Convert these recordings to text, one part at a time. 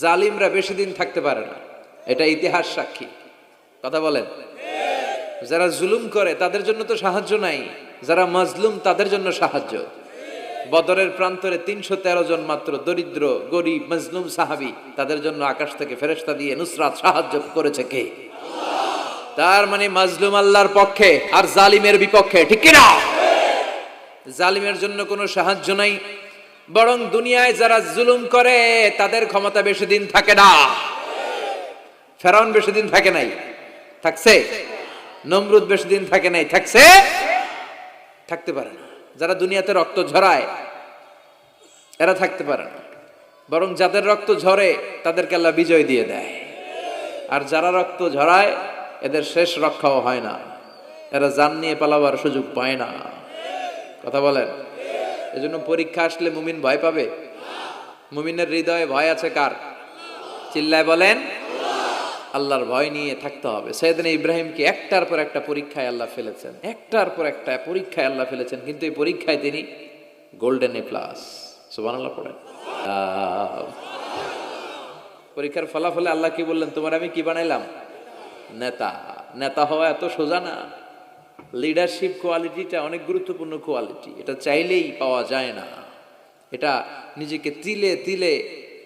জালিমরা বেশি দিন থাকতে পারে না, এটা ইতিহাস সাক্ষী। কথা বলেন। যারা জুলুম করে তাদের জন্য তো সাহায্য নাই, যারা মাজলুম তাদের জন্য সাহায্য। বদরের প্রান্তরে ৩১৩ জন মাত্র দরিদ্র গরিব মাজলুম সাহাবী, তাদের জন্য আকাশ থেকে ফেরেশতা দিয়ে নুসরাত সাহায্য করেছে কে? তার মানে মাজলুম আল্লাহর পক্ষে আর জালিমের বিপক্ষে, ঠিক কি না? জালিমের জন্য কোনো সাহায্য নাই, বরং দুনিয়ায় যারা জুলুম করে তাদের ক্ষমতা বেশি দিন থাকে না। ফেরাউন বেশি দিন থাকে নাই, থাকছে? নমরুদ বেশি দিন থাকে নাই, থাকছে? থাকতে পারে না। যারা দুনিয়াতে রক্ত ঝরায় এরা থাকতে পারে না, বরং যাদের রক্ত ঝরে তাদেরকে আল্লাহ বিজয় দিয়ে দেয়। আর যারা রক্ত ঝরায় এদের শেষ রক্ষাও হয় না, এরা জান নিয়ে পালাবার সুযোগ পায় না। কথা বলেন। এজন্য পরীক্ষা আসলে মুমিন ভয় পাবে? মুমিনের হৃদয়ে ভয় আছে কার? চিল্লায় বলেন। আল্লাহর ভয় নিয়ে থাকতে হবে। সাইয়েদনা ইব্রাহিমকে একটার পর একটা পরীক্ষায় আল্লাহ ফেলেছেন, একটার পর একটা পরীক্ষায় আল্লাহ ফেলেছেন, কিন্তু এই পরীক্ষায় তিনি গোল্ডেন এ প্লাস। সুবহানাল্লাহ পড়েন। পরীক্ষার ফলাফলে আল্লাহ কি বললেন? তোমার আমি কি বানাইলাম? নেতা। নেতা হওয়া এত সোজা না। লিডারশিপ কোয়ালিটিটা অনেক গুরুত্বপূর্ণ কোয়ালিটি, এটা চাইলেই পাওয়া যায় না। এটা নিজেকে তিলে তিলে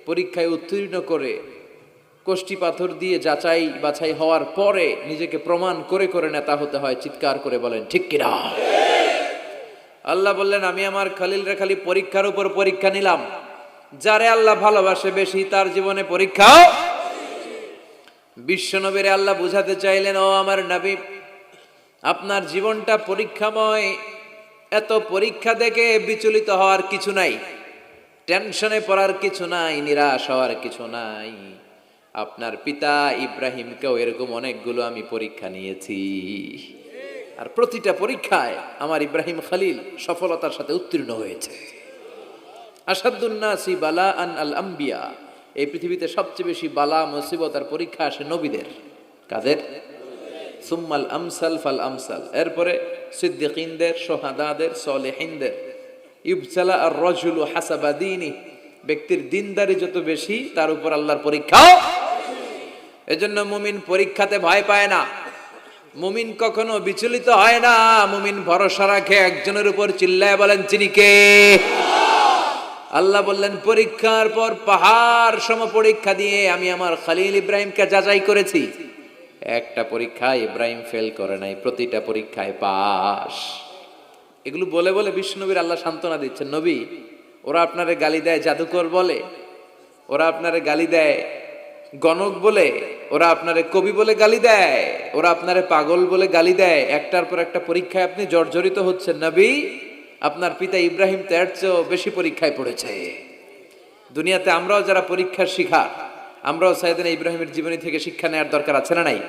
পরীক্ষায় উত্তীর্ণ করে কষ্টি পাথর দিয়ে যাচাই বাছাই হওয়ার পরে নিজেকে প্রমাণ করে করে নেতা হতে হয়। চিৎকার করে বলেন ঠিক কিনা? আল্লাহ বললেন, আমি আমার খলিলরে খালি পরীক্ষার উপর পরীক্ষা নিলাম। যারে আল্লাহ ভালোবাসে বেশি তার জীবনে পরীক্ষাও। বিশ্ব নবীরে আল্লাহ বুঝাতে চাইলেন, ও আমার নবী, আপনার জীবনটা পরীক্ষাময়। এত পরীক্ষা দেখে বিচলিত হওয়ার কিছু নাই, টেনশনে পড়ার কিছু নাই, নিরাশ হওয়ার কিছু নাই। আপনার পিতা ইব্রাহিমকেও এরকম অনেকগুলো আমি পরীক্ষা নিয়েছি, আর প্রতিটা পরীক্ষায় আমার ইব্রাহিম খলিল সফলতার সাথে উত্তীর্ণ হয়েছে। আসাদুন নাসি বালাআন আল আম্বিয়া, এই পৃথিবীতে সবচেয়ে বেশি বালা মুসিবত আর পরীক্ষা আসে নবীদের। কাদের? সুম্মাল আমসাল ফাল আমসাল, এরপরে সিদ্দিকিনদের, সোহাদাদের, সলেহিনদের। ইবতালা আর রাজুলু হাসাবা দীনি, ব্যক্তির দিনদারি যত বেশি তার উপর আল্লাহর পরীক্ষাও। এজন্য মুমিন পরীক্ষাতে ভয় পায় না, মুমিন কখনো বিচলিত হয় না, মুমিন ভরসা রাখে একজনের উপর। চিল্লায় বলেন তিনি কে? আল্লাহ বললেন, পরীক্ষার পর পাহাড় সম পরীক্ষা দিয়ে আমি আমার খলিল ইব্রাহিমকে যাচাই করেছি। একটা পরীক্ষায় ইব্রাহিম ফেল করে নাই, প্রতিটা পরীক্ষায় পাস। এগুলো বলে বলে বিষ্ণুনবীর আল্লাহ সান্ত্বনা দিচ্ছেন, নবী, ওরা আপনারে গালি দেয় জাদুকর বলে, ওরা আপনারে গালি দেয় গণক বলে, ওরা আপনারে কবি বলে গালি দেয়, ওরা আপনারে পাগল বলে গালি দেয়, একটার পর একটা পরীক্ষায় আপনি জর্জরিত হচ্ছেন। নবী, আপনার পিতা ইব্রাহিম তো এর চেয়েও বেশি পরীক্ষায় পড়েছে। দুনিয়াতে আমরাও যারা পরীক্ষার শিকার, আমরাও সাইয়েদনা ইব্রাহিমের জীবনী থেকে শিক্ষা নেওয়ার দরকার আছে না নাই?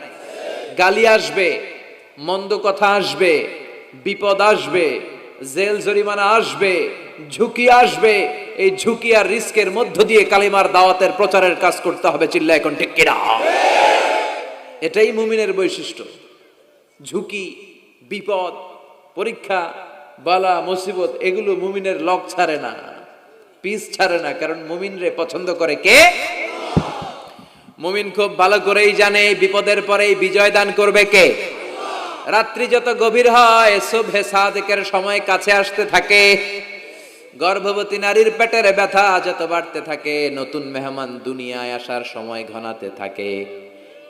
গালি আসবে, মন্দ কথা আসবে, বিপদ আসবে, জেল জরিমানা আসবে, ঝুঁকি আসবে। এই ঝুঁকি আর রিস্কের মধ্য দিয়ে কালিমার দাওয়াতের প্রচারের কাজ করতে হবে। চিল্লা এখন ঠিক কিনা? এটাই মুমিনের বৈশিষ্ট্য। ঝুঁকি, বিপদ, পরীক্ষা, বালা মুসিবত, এগুলো মুমিনের লক ছাড়ে না, পিস ছাড়ে না। কারণ মুমিনরে পছন্দ করে কে? মুমিন খুব ভালো করেই জানে বিপদের পরেই বিজয় দান করবে কে। রাত্রি যত গভীর হয় সুবহে সাদেকের সময় কাছে আসতে থাকে, গর্ভবতী নারীর পেটের ব্যথা যত বাড়তে থাকে, নতুন মেহমান দুনিয়ায় আসার সময় ঘনাতে থাকে,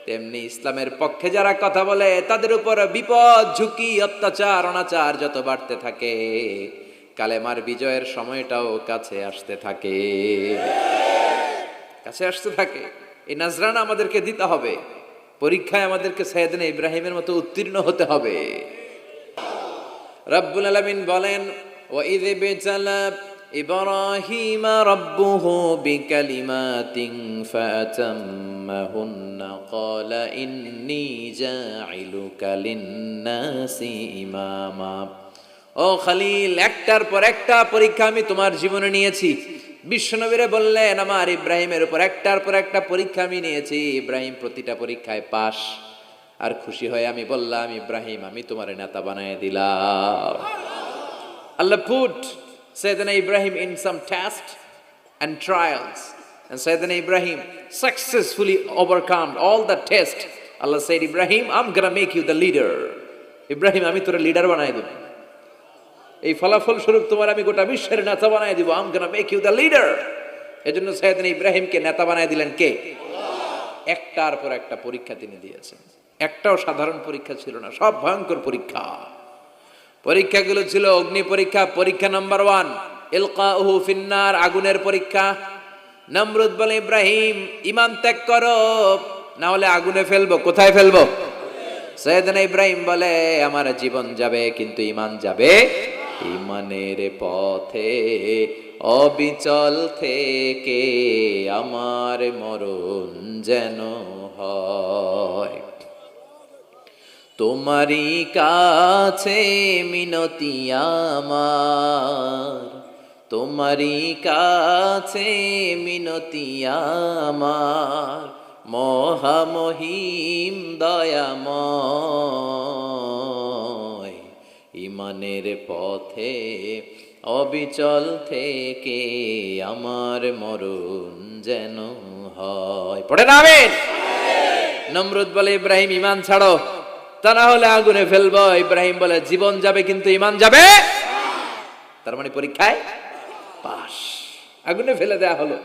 তেমনি ইসলামের পক্ষে যারা কথা বলে তাদের উপর বিপদ, ঝুঁকি, অত্যাচার, অনাচার যত বাড়তে থাকে, কালেমার বিজয়ের সময়টাও কাছে আসতে থাকে, কাছে আসতে থাকে। এই নাজরানা আমাদেরকে দিতে হবে, পরীক্ষায় আমাদেরকে সাইয়েদনা ইব্রাহিমের মতো উত্তীর্ণ হতে হবে। রব্বুল আলামিন বলেন, ওয়াইয বিতালা ইব্রাহিমা রাব্বুহু বিকালিমাতিন ফাতাম্মাহুন্না ক্বালা ইন্নী জাইলুকা লিন-নাসি ইমামা। ও খলিল, একটার পর একটা পরীক্ষা আমি তোমার জীবনে নিয়েছি। বিশ্বনবীরে বললেন, আমার ইব্রাহিমের উপর একটার পর একটা পরীক্ষা আমি নিয়েছি, ইব্রাহিম প্রতিটা পরীক্ষায় পাস। আর খুশি হয়ে আমি বললাম, ইব্রাহিম, আমি তোমার নেতা বানায় দিলাম। Allah put Sayyidina Ibrahim in some tests and trials. And Sayyidina Ibrahim successfully overcome all the tests. Allah said, Ibrahim, I'm gonna make you the leader. Ibrahim, আমি তোর লিডার বানাই দেব। এই ফলাফল স্বরূপ তোমার আমি গোটা বিশ্বের নেতা বানাই দিব। I'm gonna make you the leader. এজন্য সাইয়েদনা ইব্রাহিমকে নেতা বানাই দিলেন কে? একটার পর একটা পরীক্ষা তিনি দিয়েছেন। একটাও সাধারণ পরীক্ষা ছিল না, সব ভয়ঙ্কর পরীক্ষা। পরীক্ষাগুলো ছিল অগ্নি পরীক্ষা। পরীক্ষা নাম্বার 1 ইলকাউহু ফিন্নার, আগুনের পরীক্ষা। নমরুদ বলে, ইব্রাহিম ঈমান ত্যাগ করো, না হলে আগুনে ফেলবো। কোথায় ফেলবো? সাইয়েদনা ইব্রাহিম বলে, আমার জীবন যাবে কিন্তু ঈমান যাবে। ঈমানের পথে অবিচল থেকে আমার মরণ যেন হয়। তোমারই কাছে মিনতি আমার, তোমারই কাছে মিনতি আমার, মহামহিম দয়াময়। ঈমানের পথে অবিচল থেকে আমার মরণ যেন হয়। পড়ে না আমিন। নমরুদ বলে, ইব্রাহিম ঈমান ছাড়ো, তা না হলে আগুনে ফেলবো। ইব্রাহিম বলে, জীবন যাবে কিন্তু ঈমান যাবে। তার মানে পরীক্ষায় পাস। আগুনে ফেলে দেয়া হলো,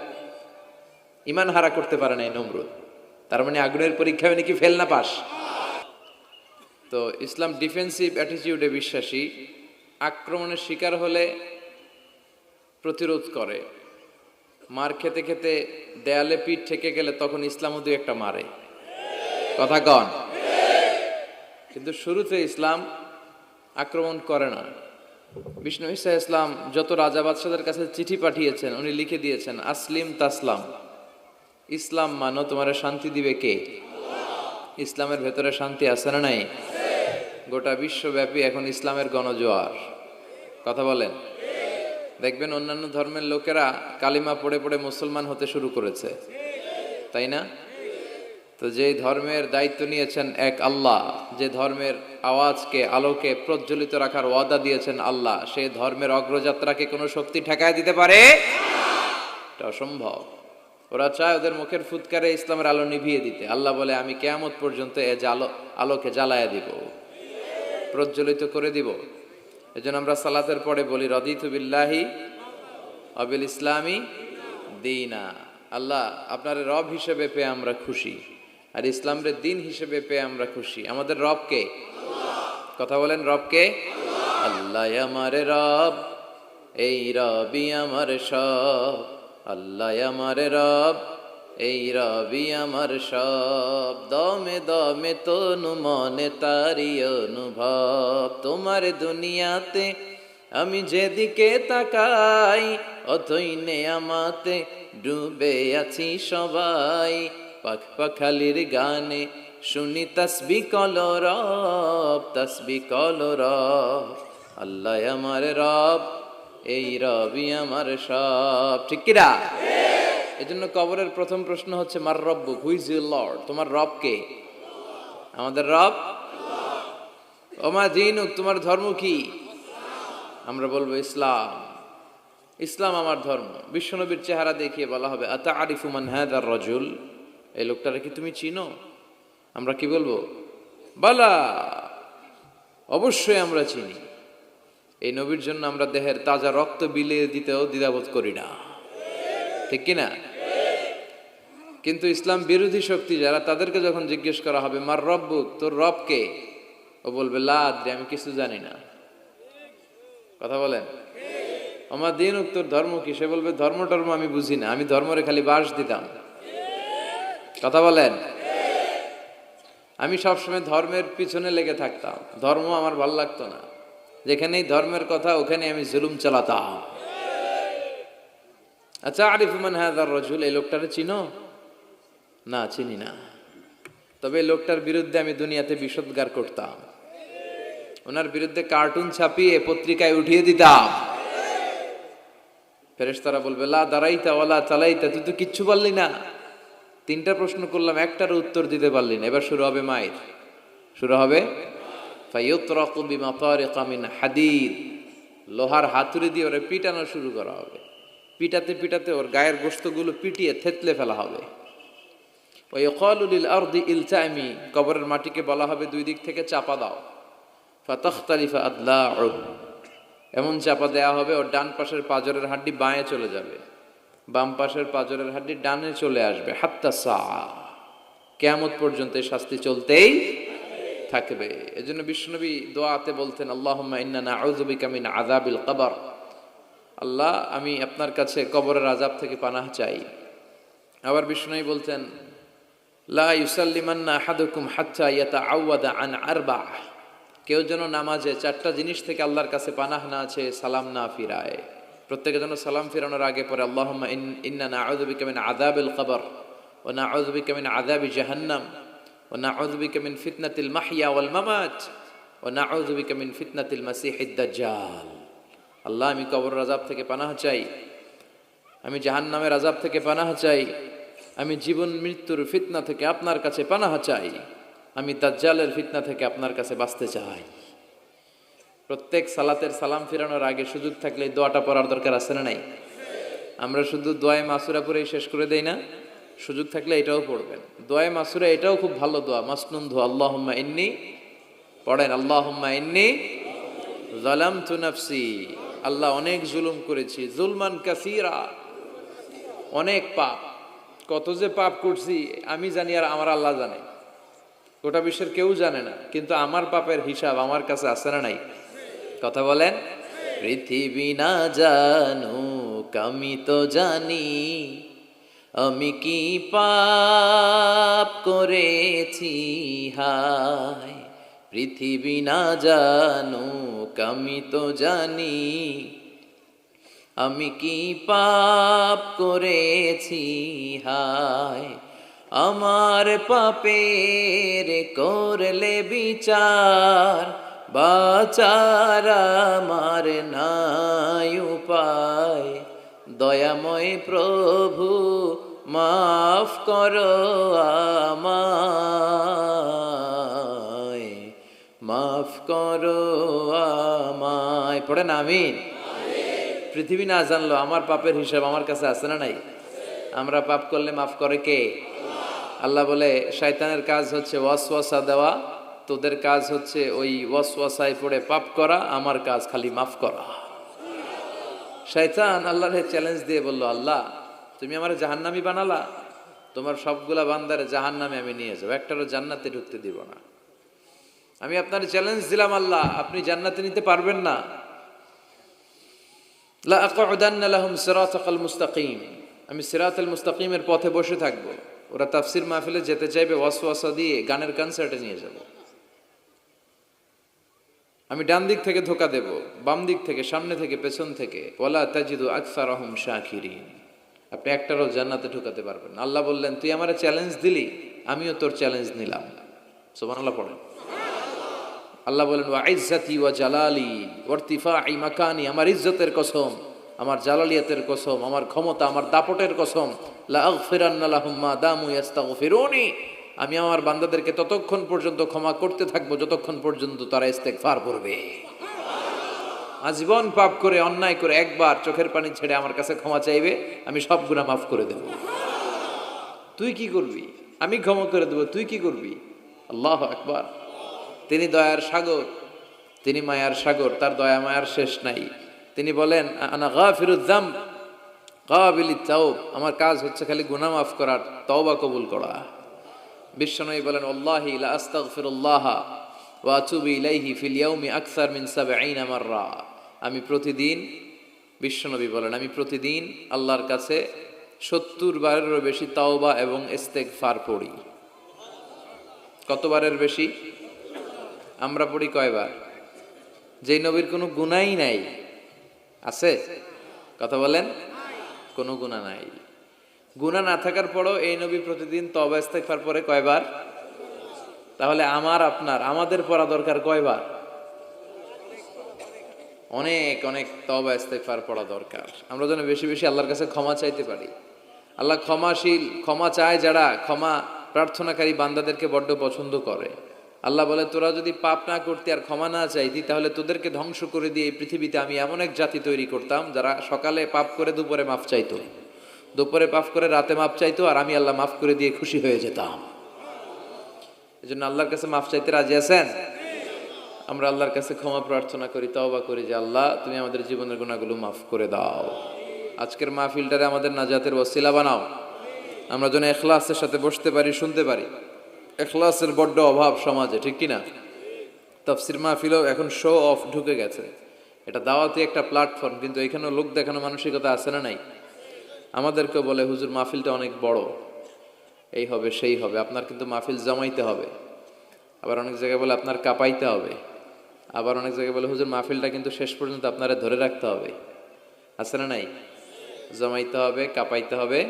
ঈমান হারা করতে পারে নাই নমরুদ। তার মানে আগুনের পরীক্ষা নাকি ফেল না পাস। তো ইসলাম ডিফেন্সিভ অ্যাটিটিউডে বিশ্বাসী। আক্রমণের শিকার হলে প্রতিরোধ করে। মার খেতে খেতে দেয়ালে পিঠ ঠেকে গেলে তখন ইসলামও দুই একটা মারে। কথা কন। কিন্তু শুরুতে ইসলাম আক্রমণ করে না। বিষ্ণু ঈসা ইসলাম যত রাজা বাদশাদের কাছে চিঠি পাঠিয়েছেন, উনি লিখে দিয়েছেন, আসলিম তাসলাম, ইসলাম মানো, তোমার শান্তি দিবে কে? ইসলামের ভেতরে শান্তি আছে না নাই? গোটা বিশ্বব্যাপী এখন ইসলামের গণজোয়ার। কথা বলেন। দেখবেন অন্যান্য ধর্মের লোকেরা কালিমা পড়ে পড়ে মুসলমান হতে শুরু করেছে, তাই না? তো যে ধর্মের দায়িত্ব নিয়েছেন এক আল্লাহ, যে ধর্মের আওয়াজকে আলোকে প্রজ্বলিত রাখার ওয়াদা দিয়েছেন আল্লাহ, সেই ধর্মের অগ্রযাত্রাকে কোনো শক্তি ঠেকায় দিতে পারে? এটা অসম্ভব। ওরা চায় ওদের মুখের ফুৎকারে ইসলামের আলো নিভিয়ে দিতে। আল্লাহ বলে, আমি কিয়ামত পর্যন্ত এ আলোকে জ্বালায়া দিব, প্রজ্বলিত করে দিব। এজন্য আমরা সালাতের পরে বলি, রদিতু বিল্লাহি ওয়া বিল ইসলামি দীনা। আল্লাহ আপনার রব হিসেবে পেয়ে আমরা খুশি, আর ইসলামের দিন হিসেবে পেয়ে আমরা খুশি। আমাদের রব কে? কথা বলেন, রব কে? আল্লাহ আমার রব, এই রবি আমার সব। আল্লাহ আমার রব, এই রবি আমার সব। দমে দমে তনু মনে তারি অনুভব। তোমার দুনিয়াতে আমি যেদিকে তাকাই, অথই নেয়ামতে ডুবে আছি সবাই। পাখ পাখালির গানে শুনি তসবিহ কলরব, তসবিহ কলরব। আল্লাহ আমার রব, এই রবি আমার সব। ঠিক কিনা? এজন্য কবরের প্রথম প্রশ্ন হচ্ছে, মার রব্বুক, হু ইজ ইউর লর্ড? তোমার রব কে? আমাদের রব। ওমা দীনুক, তোমার ধর্ম কি? আমরা বলবো ইসলাম। ইসলাম আমার ধর্ম। বিশ্বনবীর চেহারা দেখিয়ে বলা হবে, আতাআরিফু মান হাযার রাজুল, এই লোকটারে কি তুমি চিনো? আমরা কি বলবো? বালা, অবশ্যই আমরা চিনি। এই নবীর জন্য আমরা দেহের তাজা রক্ত বিলিয়ে দিতেও দ্বিধাবোধ করি না, ঠিক কিনা? কিন্তু ইসলাম বিরোধী শক্তি যারা, তাদেরকে যখন জিজ্ঞেস করা হবে, মার রব্বুক, তোর রব কে? ও বলবে, লা আদরি, আমি কিছু জানি না। কথা বলেন। আমার দীনুক, তোর ধর্ম কি? সে বলবে, ধর্ম টর্ম আমি বুঝি না, আমি ধর্মরে খালি বাস দিতাম। কথা বলেন। আমি সবসময় ধর্মের পিছনে লেগে থাকতাম, ধর্ম আমার ভালো লাগতো না। যেখানেই ধর্মের কথা, ওখানে আমি জুলুম চালাতাম। আচ্ছা, আরিফু মান হাযার রাজুল, এই লোকটারে চিনো? না, চিনি না। তবে এই লোকটার বিরুদ্ধে আমি দুনিয়াতে বিষোদ্গার করতাম, ওনার বিরুদ্ধে কার্টুন ছাপিয়ে পত্রিকায় উঠিয়ে দিতাম। ফেরেশতারা বলবে, লা দারাইতা ওয়ালা চালাইতা, তুই তো কিচ্ছু বললি না। 3টা প্রশ্ন করলাম, একটার উত্তর দিতে পারলি না। এবার শুরু হবে মাইর, শুরু হবে ফায়ুতরাকু বিমাতারিকা মিন হাদিদ, লোহার হাতুড়ি দিয়ে ওরে পিটানো শুরু করা হবে। পিটাতে পিটাতে ওর গায়ের গোশতগুলো পিটিয়ে থেতলে ফেলা হবে। ওয়াইকালু লিল আরদি ইলতামি, কবরের মাটিকে বলা হবে দুই দিক থেকে চাপা দাও। ফাতাখতালিফা আদলাউ, এমন চাপা দেয়া হবে ওর ডান পাশের পাঁজরের হাড্ডি বাঁয়ে চলে যাবে, বাম পাশের পাঁজরের হাড্ডি ডানে চলে আসবে। হাত্তা সা, কিয়ামত পর্যন্ত এই শাস্তি চলতেই থাকবে। এজন্য বিশ্বনবী দোয়াতে বলতেন, আল্লাহুম্মা ইন্না নাউযু বিকা মিন আযাবিল কবর, আল্লাহ আমি আপনার কাছে কবরের আযাব থেকে পানাহ চাই। আবার বিশ্বনবী বলতেন, লা ইউসাল্লিমান্না আহাদুকুম হাত্তা ইয়াতাআওয়াদা আন আরবা, কেউ যেন নামাজে চারটা জিনিস থেকে আল্লাহর কাছে পানাহ না আছে, সালাম না ফিরায়। প্রত্যেকে যেন সালাম ফিরানোর আগে পরে আল্লাহুম্মা ইন্না নাউযু বিকা মিন আযাবিল কবর ওয়া নাউযু বিকা মিন আযাবি জাহান্নাম ওয়া নাউযু বিকা মিন ফিতনাতিল মাহইয়া ওয়াল মামাত ওয়া নাউযু বিকা মিন ফিতনাতিল মাসিহিদ দাজ্জাল। আল্লাহ আমি কবরের আযাব থেকে পানাহ চাই, আমি জাহান্নামের আযাব থেকে পানাহ চাই, আমি জীবন মৃত্যুর ফিতনা থেকে আপনার কাছে পানাহ চাই, আমি দাজ্জালের ফিতনা থেকে আপনার কাছে বাঁচতে চাই। প্রত্যেক সালাতের সালাম ফিরানোর আগে সুযোগ থাকলে এই দোয়াটা পড়ার দরকার আছে না নাই? আমরা শুধু দোয়ায়ে মাসুরা পড়েই শেষ করে দেই না, সুযোগ থাকলে এটাও পড়বেন। দোয়ায়ে মাসুরা এটাও খুব ভালো দোয়া, মাসনুন দোয়া। আল্লাহুম্মা ইন্নী, পড়েন আল্লাহুম্মা ইন্নী যালামতু নাফসি, আল্লাহ অনেক জুলুম করেছি, জুলমান কাসীরা, অনেক পাপ, কত যে পাপ করছি আমি জানি আর আমার আল্লাহ জানে, গোটা বিশ্বের কেউ জানে না, কিন্তু আমার পাপের হিসাব আমার কাছে আছে না নাই? কথা বলেন। পৃথিবী না জানুক আমি তো জানি, আমি কি পাপ করেছি হায়। পৃথিবী না জানুক আমি তো জানি, আমি কি পাপ করেছি হায়। আমার পাপের করলে বিচার, বাঁচার আমার নাই উপায়। দয়াময় প্রভু মাফ করো আমায়, মাফ করো আমায়। পড়েন আমিন। পৃথিবী না জানলো আমার পাপের হিসাব আমার কাছে আছে না নাই? আমরা পাপ করলে মাফ করে কে? আল্লাহ বলে, শয়তানের কাজ হচ্ছে ওয়াসওয়াসা দেওয়া, তোদের কাজ হচ্ছে ওই ওয়াসওয়াসায় পড়ে পাপ করা, আমার কাজ খালি মাফ করা। শয়তান আল্লাহরে চ্যালেঞ্জ দিয়ে বলল, আল্লাহ তুমি আমার জাহান্নামী বানালা, তোমার সবগুলা বান্দারে জাহান্নামে আমি নিয়ে যাবো, একটারও জান্নাতে ঢুকতে দিব না। আমি আপনার চ্যালেঞ্জ দিলাম আল্লাহ, আপনি জান্নাতে নিতে পারবেন না। লা আকুদান্না লাহুম সিরাতাকাল মুস্তাকিম, আমি সিরাতাল মুস্তাকিমের পথে বসে থাকবো। ওরা তাফসির মাহফিলে যেতে চাইবে, ওয়াসওয়াসা দিয়ে গানের কনসার্টে নিয়ে যাব। আমি ডান দিক থেকে ধোকা দেব, বাম দিক থেকে, সামনে থেকে, পেছন থেকে। ওয়ালা তাজিদু আকসারাহুম শাকিরিন, আপনি একটারও জান্নাতে ঢুকাতে পারবেন না। আল্লাহ বললেন, তুই আমারে চ্যালেঞ্জ দিলি, আমিও তোর চ্যালেঞ্জ নিলাম। সুবহানাল্লাহ পড়েন। আল্লাহ বলেন, ওয়া ইজ্জাতি ওয়া জালালি ওয়া ইরতিফাই মাকানি, আমার ইজ্জতের কসম, আমার জালালিয়াতের কসম, আমার ক্ষমতা, আমার দাপটের কসম, লা আগফিরান্না লাহুম মা দামু ইস্তাগফিরুনি, আমি আমার বান্দাদেরকে ততক্ষণ পর্যন্ত ক্ষমা করতে থাকবো যতক্ষণ পর্যন্ত তারা ইস্তেগফার করবে। আজীবন পাপ করে, অন্যায় করে একবার চোখের পানি ছেড়ে আমার কাছে ক্ষমা চাইবে, আমি সব গুনাহ মাফ করে দেব। তুই কি করবি? আমি ক্ষমা করে দেব, তুই কি করবি? আল্লাহু আকবার। তিনি দয়ার সাগর, তিনি মায়ার সাগর, তার দয়া মায়ার শেষ নাই। তিনি বলেন, আনা গাফিরুয যামব কাবিলিত তাওব, আমার কাজ হচ্ছে খালি গুনাহ মাফ করার, তওবা কবুল করা। বিশ্বনবী বলেন, আল্লাহি লা আস্তাগফিরুল্লাহ ওয়া আতুবু ইলাইহি ফিল ইয়াউমি আকসার মিন ৭০ মাররা, আমি প্রতিদিন, বিশ্বনবী বলেন, আমি প্রতিদিন আল্লাহর কাছে ৭০ বারেরও বেশি তাওবা এবং ইস্তেগফার পড়ি। কতবারের বেশি? আমরা পড়ি কয়বার? যেই নবীর কোনো গুনাহই নাই, আছে? কথা বলেন। কোনো গুনাহ নাই। গুনাহ না থাকার পরও এই নবী প্রতিদিন তওবা ইস্তেগফার পড়ে কয়বার? তাহলে আমার আপনার, আমাদের পড়া দরকার কয়বার? অনেক অনেক তওবা ইস্তেগফার পড়া দরকার, আমরা যেন বেশি বেশি আল্লাহর কাছে ক্ষমা চাইতে পারি। আল্লাহ ক্ষমাশীল, ক্ষমা চায় যারা, ক্ষমা প্রার্থনাকারী বান্দাদেরকে বড্ড পছন্দ করে। আল্লাহ বলে, তোরা যদি পাপ না করতে আর ক্ষমা না চাইতি তাহলে তোদেরকে ধ্বংস করে দিয়ে এই পৃথিবীতে আমি এমন এক জাতি তৈরি করতাম যারা সকালে পাপ করে দুপুরে মাফ চাইতো, দুপুরে পাপ করে রাতে মাফ চাইতো, আর আমি আল্লাহ মাফ করে দিয়ে খুশি হয়ে যেতাম। এই জন্য আল্লাহর কাছে মাফ চাইতে রাজি আছেন? আমরা আল্লাহর কাছে ক্ষমা প্রার্থনা করি, তওবা করি যে আল্লাহ তুমি আমাদের জীবনের গুনাহগুলো মাফ করে দাও। আজকের মাহফিলটারে আমাদের নাজাতের ওসিলা বানাও। আমরা যেন ইখলাসের সাথে বসতে পারি, শুনতে পারি। ইখলাসের বড্ড অভাব সমাজে, ঠিক কিনা? তাফসির মাহফিলও এখন শো অফ ঢুকে গেছে। এটা দাওয়াতি একটা প্ল্যাটফর্ম, কিন্তু এখানেও লোক দেখানো মানসিকতা আছে না নাই? আমাদেরকেও বলে হুজুর মাহফিলটা অনেক বড়, এই হবে সেই হবে, আপনার কিন্তু মাহফিল জমাইতে হবে। আবার অনেক জায়গায় বলে আপনার কাঁপাইতে হবে। আবার অনেক জায়গায় বলে হুজুর মাহফিলটা কিন্তু শেষ পর্যন্ত আপনারা ধরে রাখতে হবে। আছে না নাই? জমাইতে হবে, কাঁপাইতে হবে,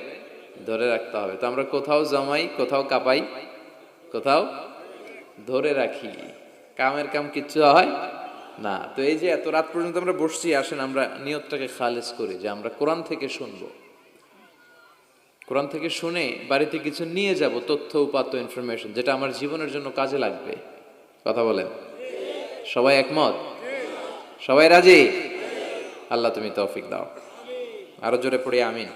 ধরে রাখতে হবে। তো আমরা কোথাও জমাই, কোথাও কাঁপাই, কোথাও ধরে রাখি। কামের কাম কিচ্ছু হয় না। তো এই যে এত রাত পর্যন্ত আমরা বসছি, আসেন আমরা নিয়তটাকে খালেজ করি যে আমরা কোরআন থেকে শুনবো। কোরআন থেকে শুনে বাড়িতে কিছু নিয়ে যাব, তথ্য উপাত্ত ইনফরমেশন, যেটা আমার জীবনের জন্য কাজে লাগবে। কথা বলেন, সবাই একমত? সবাই রাজি? আল্লাহ তুমি তৌফিক দাও। আরো জোরে পড়ি আমিন।